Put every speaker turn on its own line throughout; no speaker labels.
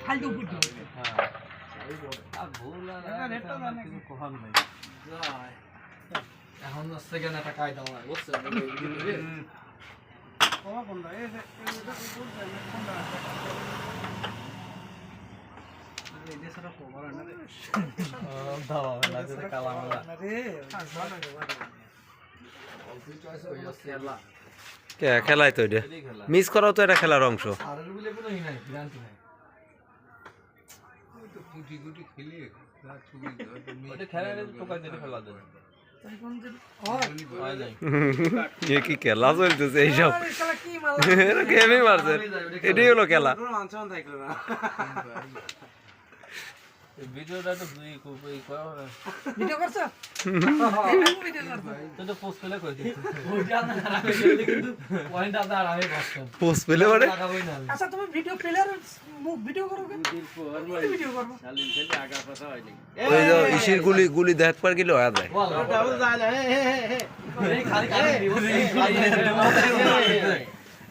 ফালতু ফুটে এখন সেকেন্ড একটা কায়দা হয় বুঝছেন
খেলাই তো এটা মিস করাও তো এটা খেলার অংশ। কি খেলা চলতেছে এইসব গেমই মারছে এটাই হলো খেলা।
ভিডিওটা তো ভিডিও করছ তো পোস্ট পেলে কই দিই ওইটা না কিন্তু পয়েন্ট আদার আমি বসতাম
পোস্ট পেলে মানে
আচ্ছা তুমি ভিডিও প্লেয়ার মুখ ভিডিও করো কি ভিডিও করব খালি খেলে আগা কথা হয় নাই
ওই যে ইশির গুলি গুলি দেখ পার গেলে হয় যায়
ডাবল যায় না এই খালি খালি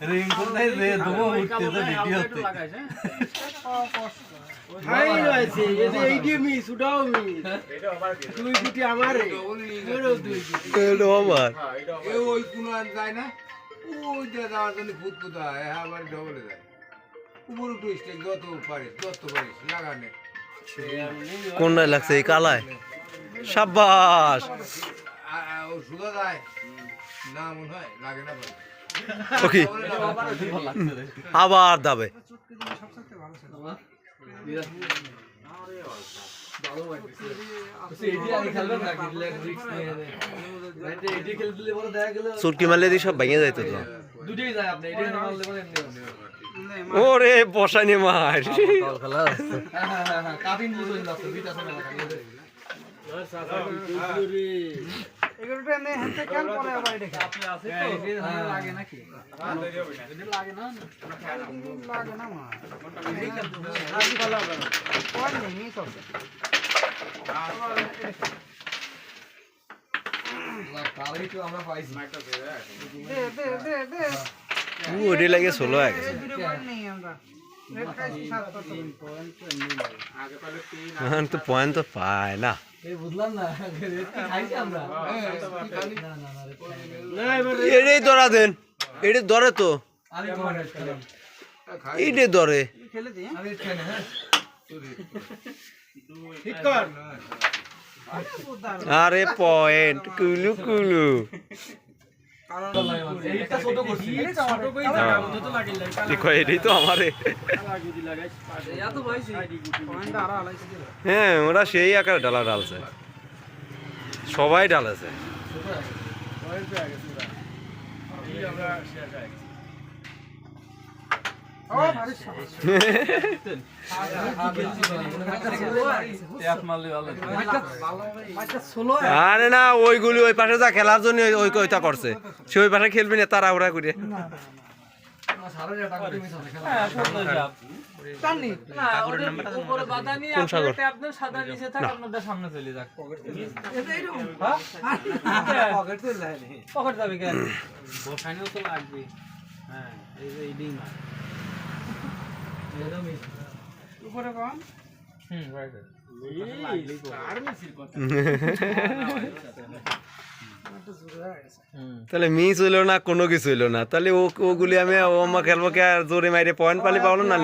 রিং কোথায় যে দুমো উঠতে তো ভিডিওতে লাগাইছে হাই রয়েছে এই যে এইডি মিস উঠাও মিস এটা আবার দুই গুটি আমারে ওরও দুই গুটি
এটা আবার
এই ওই কোন যায় না ওই যে যাওয়ার জন্য ভূত ভূত হয় আবার ডবলে যায় উপর একটু স্টেক যত পারিস লাগানে
কোনটা লাগছে এই কালায় শাবাশ
ও সুদা যায় না মনে হয় লাগে না
ওকে আবার দাবে চুটকি মারলে দিয়ে সব ভেঙে যাইতো তো ওরে বসানি মার ওটি লাগে ষোলো এক তো পয়েন্ট তো পায় না এটাই ধরা দেন এটা ধরে তো এইটাই ধরে আরে পয়েন্ট কুলু কুলু এটাই তো আমারে হ্যাঁ ওরা সেই আকারে ডালা ডালছে সবাই ডালেছে আরে না ওইগুলি ওই পাশে যা খেলার জন্য ওই ওইটা করছে সে ওই পাশে খেলবি না তারা ওরা করে কোন সাগর তাহলে মিস হইলো না কোনো কিছু হইলো না তাহলে ওগুলি আমি ও খেলবো কে জোরে মাইরে পয়েন্ট পালি পাবো না।